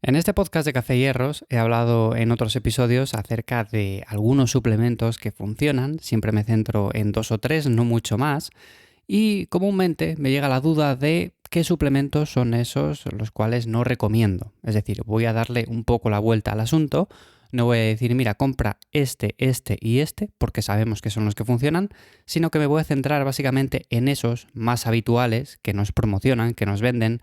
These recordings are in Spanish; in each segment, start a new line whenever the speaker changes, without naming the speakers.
En este podcast de Café y Hierros he hablado en otros episodios acerca de algunos suplementos que funcionan, siempre me centro en 2 o 3, no mucho más, y comúnmente me llega la duda de qué suplementos son esos los cuales no recomiendo. Es decir, voy a darle un poco la vuelta al asunto, no voy a decir, mira, compra este y este, porque sabemos que son los que funcionan, sino que me voy a centrar básicamente en esos más habituales que nos promocionan, que nos venden,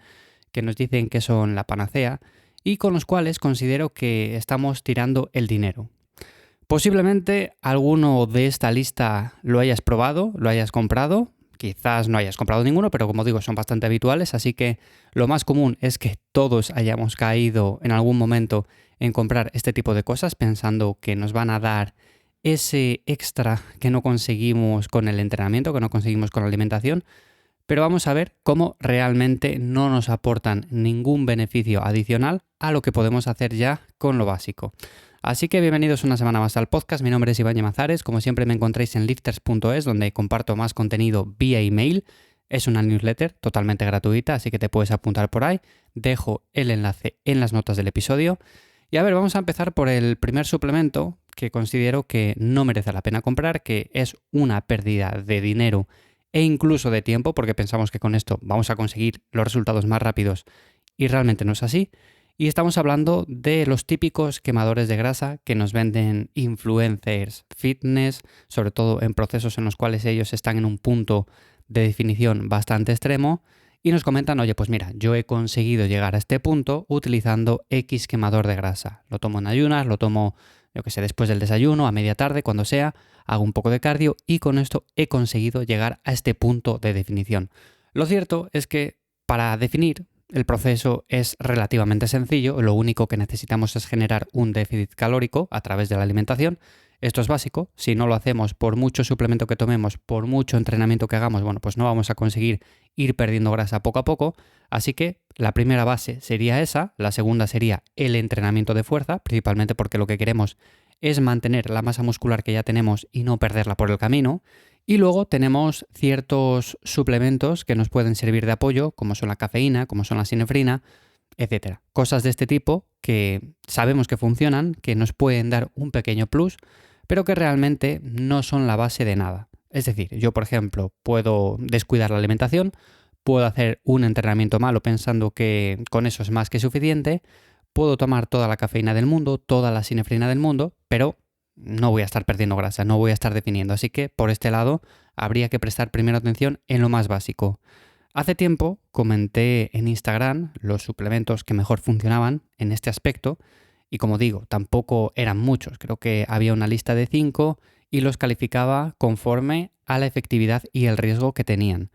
que nos dicen que son la panacea y con los cuales considero que estamos tirando el dinero. Posiblemente alguno de esta lista lo hayas probado, lo hayas comprado, quizás no hayas comprado ninguno, pero como digo, son bastante habituales, así que lo más común es que todos hayamos caído en algún momento en comprar este tipo de cosas pensando que nos van a dar ese extra que no conseguimos con el entrenamiento, que no conseguimos con la alimentación, pero vamos a ver cómo realmente no nos aportan ningún beneficio adicional a lo que podemos hacer ya con lo básico. Así que bienvenidos una semana más al podcast, mi nombre es Iván Llamazares, como siempre me encontráis en lifters.es donde comparto más contenido vía email, es una newsletter totalmente gratuita, así que te puedes apuntar por ahí, dejo el enlace en las notas del episodio. Y a ver, vamos a empezar por el primer suplemento que considero que no merece la pena comprar, que es una pérdida de dinero e incluso de tiempo, porque pensamos que con esto vamos a conseguir los resultados más rápidos y realmente no es así. Y estamos hablando de los típicos quemadores de grasa que nos venden influencers fitness, sobre todo en procesos en los cuales ellos están en un punto de definición bastante extremo y nos comentan, oye, pues mira, yo he conseguido llegar a este punto utilizando X quemador de grasa. Lo tomo en ayunas, lo tomo, yo que sé, después del desayuno, a media tarde, cuando sea, hago un poco de cardio y con esto he conseguido llegar a este punto de definición. Lo cierto es que para definir el proceso es relativamente sencillo, lo único que necesitamos es generar un déficit calórico a través de la alimentación. Esto es básico, si no lo hacemos por mucho suplemento que tomemos, por mucho entrenamiento que hagamos, bueno, pues no vamos a conseguir ir perdiendo grasa poco a poco, así que la primera base sería esa, la segunda sería el entrenamiento de fuerza, principalmente porque lo que queremos es mantener la masa muscular que ya tenemos y no perderla por el camino. Y luego tenemos ciertos suplementos que nos pueden servir de apoyo, como son la cafeína, como son la sinefrina, etcétera. Cosas de este tipo que sabemos que funcionan, que nos pueden dar un pequeño plus, pero que realmente no son la base de nada. Es decir, yo por ejemplo puedo descuidar la alimentación, puedo hacer un entrenamiento malo pensando que con eso es más que suficiente, puedo tomar toda la cafeína del mundo, toda la sinefrina del mundo, pero no voy a estar perdiendo grasa, no voy a estar definiendo. Así que por este lado habría que prestar primero atención en lo más básico. Hace tiempo comenté en Instagram los suplementos que mejor funcionaban en este aspecto y como digo, tampoco eran muchos, creo que había una lista de 5 y los calificaba conforme a la efectividad y el riesgo que tenían.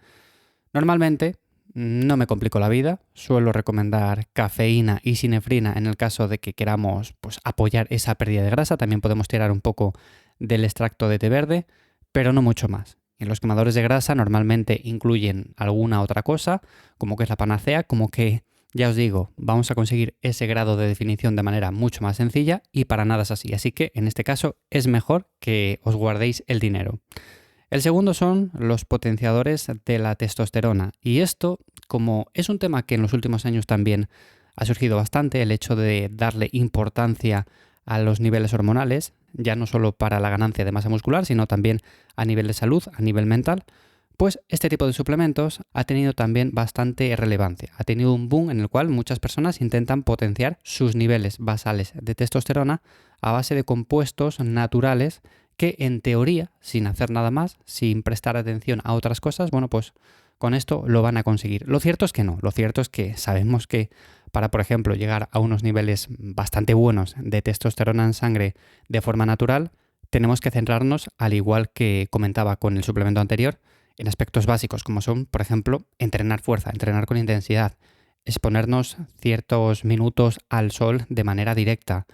Normalmente no me complico la vida, suelo recomendar cafeína y sinefrina en el caso de que queramos pues, apoyar esa pérdida de grasa, también podemos tirar un poco del extracto de té verde, pero no mucho más. En los quemadores de grasa normalmente incluyen alguna otra cosa, como que es la panacea, como que, ya os digo, vamos a conseguir ese grado de definición de manera mucho más sencilla y para nada es así. Así que en este caso es mejor que os guardéis el dinero. El segundo son los potenciadores de la testosterona. Y esto, como es un tema que en los últimos años también ha surgido bastante, el hecho de darle importancia a los niveles hormonales, ya no solo para la ganancia de masa muscular, sino también a nivel de salud, a nivel mental, pues este tipo de suplementos ha tenido también bastante relevancia. Ha tenido un boom en el cual muchas personas intentan potenciar sus niveles basales de testosterona a base de compuestos naturales que en teoría, sin hacer nada más, sin prestar atención a otras cosas, bueno, pues con esto lo van a conseguir. Lo cierto es que no, lo cierto es que sabemos que para, por ejemplo, llegar a unos niveles bastante buenos de testosterona en sangre de forma natural, tenemos que centrarnos, al igual que comentaba con el suplemento anterior, en aspectos básicos como son, por ejemplo, entrenar fuerza, entrenar con intensidad, exponernos ciertos minutos al sol de manera directa.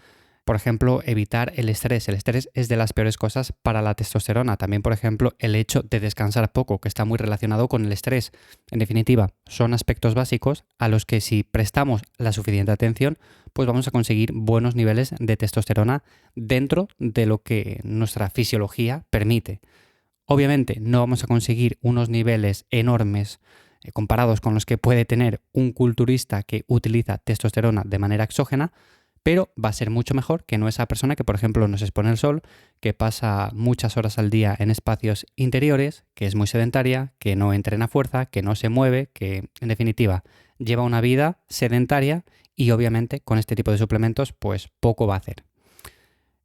Por ejemplo, evitar el estrés. El estrés es de las peores cosas para la testosterona. También, por ejemplo, el hecho de descansar poco, que está muy relacionado con el estrés. En definitiva, son aspectos básicos a los que si prestamos la suficiente atención, pues vamos a conseguir buenos niveles de testosterona dentro de lo que nuestra fisiología permite. Obviamente, no vamos a conseguir unos niveles enormes comparados con los que puede tener un culturista que utiliza testosterona de manera exógena, pero va a ser mucho mejor que no esa persona que, por ejemplo, no se expone al sol, que pasa muchas horas al día en espacios interiores, que es muy sedentaria, que no entrena fuerza, que no se mueve, que, en definitiva, lleva una vida sedentaria y obviamente con este tipo de suplementos pues poco va a hacer.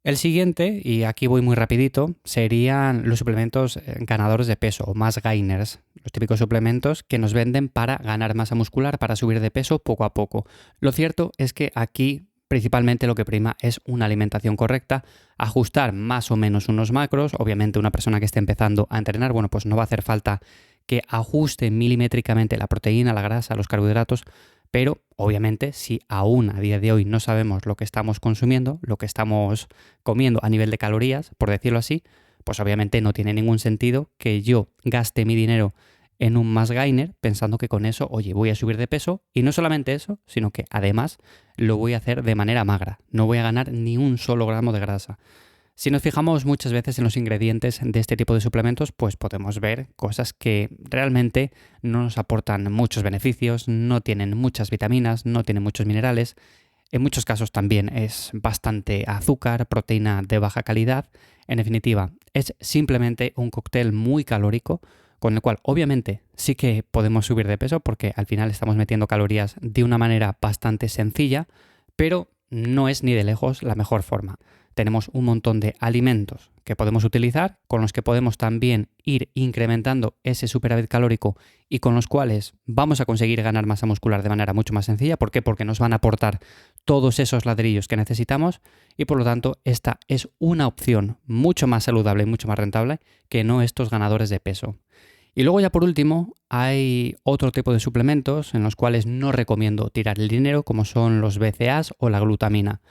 El siguiente, y aquí voy muy rapidito, serían los suplementos ganadores de peso o más gainers, los típicos suplementos que nos venden para ganar masa muscular, para subir de peso poco a poco. Lo cierto es que aquí principalmente lo que prima es una alimentación correcta, ajustar más o menos unos macros. Obviamente una persona que esté empezando a entrenar, bueno, pues no va a hacer falta que ajuste milimétricamente la proteína, la grasa, los carbohidratos, pero obviamente si aún a día de hoy no sabemos lo que estamos consumiendo, lo que estamos comiendo a nivel de calorías, por decirlo así, pues obviamente no tiene ningún sentido que yo gaste mi dinero en un mass gainer pensando que con eso, oye, voy a subir de peso, y no solamente eso, sino que además lo voy a hacer de manera magra, no voy a ganar ni un solo gramo de grasa. Si nos fijamos muchas veces en los ingredientes de este tipo de suplementos, pues podemos ver cosas que realmente no nos aportan muchos beneficios, no tienen muchas vitaminas, no tienen muchos minerales. En muchos casos también es bastante azúcar, proteína de baja calidad. En definitiva, es simplemente un cóctel muy calórico, con el cual obviamente sí que podemos subir de peso porque al final estamos metiendo calorías de una manera bastante sencilla, pero no es ni de lejos la mejor forma. Tenemos un montón de alimentos que podemos utilizar, con los que podemos también ir incrementando ese superávit calórico y con los cuales vamos a conseguir ganar masa muscular de manera mucho más sencilla. ¿Por qué? Porque nos van a aportar todos esos ladrillos que necesitamos y por lo tanto esta es una opción mucho más saludable y mucho más rentable que no estos ganadores de peso. Y luego ya por último hay otro tipo de suplementos en los cuales no recomiendo tirar el dinero, como son los BCAAs o la glutamina.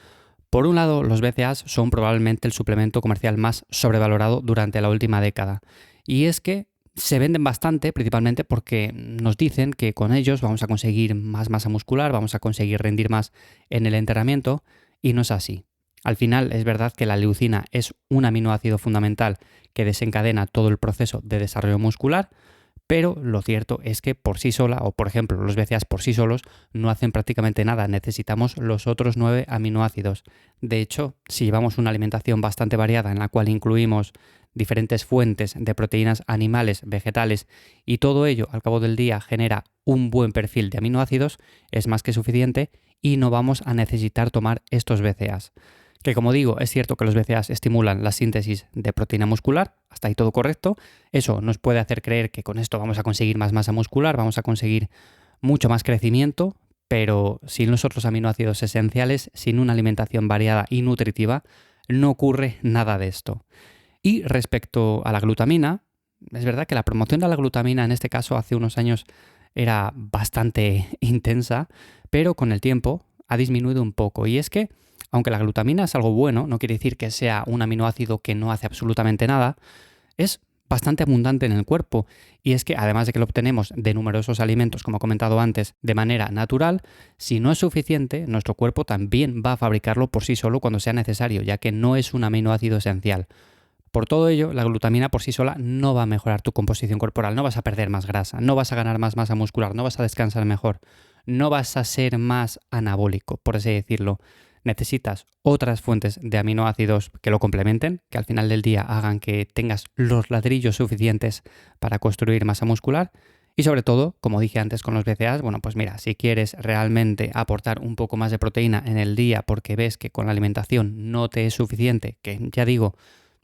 Por un lado, los BCAAs son probablemente el suplemento comercial más sobrevalorado durante la última década. Y es que se venden bastante, principalmente porque nos dicen que con ellos vamos a conseguir más masa muscular, vamos a conseguir rendir más en el entrenamiento, y no es así. Al final es verdad que la leucina es un aminoácido fundamental que desencadena todo el proceso de desarrollo muscular, pero lo cierto es que por sí sola, o por ejemplo los BCAAs por sí solos, no hacen prácticamente nada. Necesitamos los otros 9 aminoácidos. De hecho, si llevamos una alimentación bastante variada en la cual incluimos diferentes fuentes de proteínas animales, vegetales, y todo ello al cabo del día genera un buen perfil de aminoácidos, es más que suficiente y no vamos a necesitar tomar estos BCAAs. Que como digo, es cierto que los BCAAs estimulan la síntesis de proteína muscular, hasta ahí todo correcto. Eso nos puede hacer creer que con esto vamos a conseguir más masa muscular, vamos a conseguir mucho más crecimiento, pero sin los otros aminoácidos esenciales, sin una alimentación variada y nutritiva, no ocurre nada de esto. Y respecto a la glutamina, es verdad que la promoción de la glutamina en este caso hace unos años era bastante intensa, pero con el tiempo ha disminuido un poco. Y es que aunque la glutamina es algo bueno, no quiere decir que sea un aminoácido que no hace absolutamente nada, es bastante abundante en el cuerpo. Y es que además de que lo obtenemos de numerosos alimentos, como he comentado antes, de manera natural, si no es suficiente, nuestro cuerpo también va a fabricarlo por sí solo cuando sea necesario, ya que no es un aminoácido esencial. Por todo ello, la glutamina por sí sola no va a mejorar tu composición corporal, no vas a perder más grasa, no vas a ganar más masa muscular, no vas a descansar mejor, no vas a ser más anabólico, por así decirlo. Necesitas otras fuentes de aminoácidos que lo complementen, que al final del día hagan que tengas los ladrillos suficientes para construir masa muscular. Y sobre todo, como dije antes con los BCAAs, bueno, pues mira, si quieres realmente aportar un poco más de proteína en el día porque ves que con la alimentación no te es suficiente, que ya digo,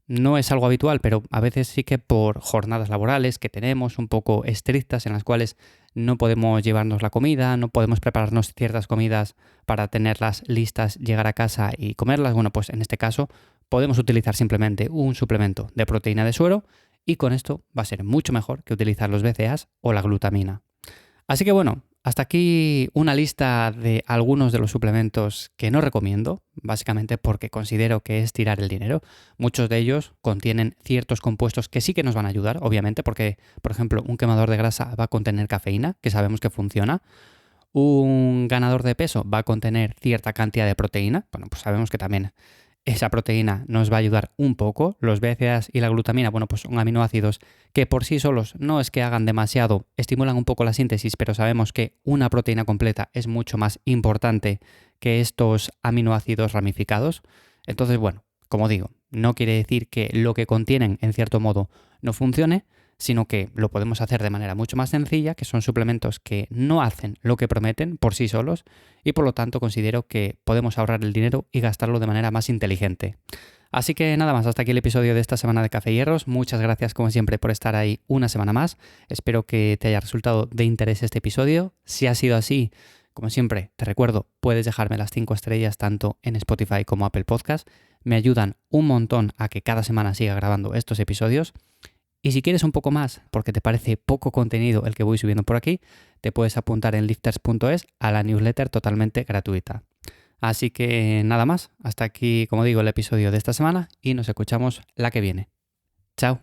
no es algo habitual, pero a veces sí que por jornadas laborales que tenemos un poco estrictas en las cuales no podemos llevarnos la comida, no podemos prepararnos ciertas comidas para tenerlas listas, llegar a casa y comerlas. Bueno, pues en este caso podemos utilizar simplemente un suplemento de proteína de suero y con esto va a ser mucho mejor que utilizar los BCAAs o la glutamina. Así que bueno, hasta aquí una lista de algunos de los suplementos que no recomiendo, básicamente porque considero que es tirar el dinero. Muchos de ellos contienen ciertos compuestos que sí que nos van a ayudar, obviamente, porque, por ejemplo, un quemador de grasa va a contener cafeína, que sabemos que funciona. Un ganador de peso va a contener cierta cantidad de proteína, bueno, pues sabemos que también esa proteína nos va a ayudar un poco. Los BCAAs y la glutamina, bueno, pues son aminoácidos que por sí solos no es que hagan demasiado, estimulan un poco la síntesis, pero sabemos que una proteína completa es mucho más importante que estos aminoácidos ramificados. Entonces, bueno, como digo, no quiere decir que lo que contienen, en cierto modo, no funcione, sino que lo podemos hacer de manera mucho más sencilla, que son suplementos que no hacen lo que prometen por sí solos y por lo tanto considero que podemos ahorrar el dinero y gastarlo de manera más inteligente. Así que nada más, hasta aquí el episodio de esta semana de Café Hierros. Muchas gracias como siempre por estar ahí una semana más. Espero que te haya resultado de interés este episodio. Si ha sido así, como siempre, te recuerdo, puedes dejarme las 5 estrellas tanto en Spotify como Apple Podcast. Me ayudan un montón a que cada semana siga grabando estos episodios. Y si quieres un poco más, porque te parece poco contenido el que voy subiendo por aquí, te puedes apuntar en lifters.es a la newsletter totalmente gratuita. Así que nada más, hasta aquí, como digo, el episodio de esta semana y nos escuchamos la que viene. Chao.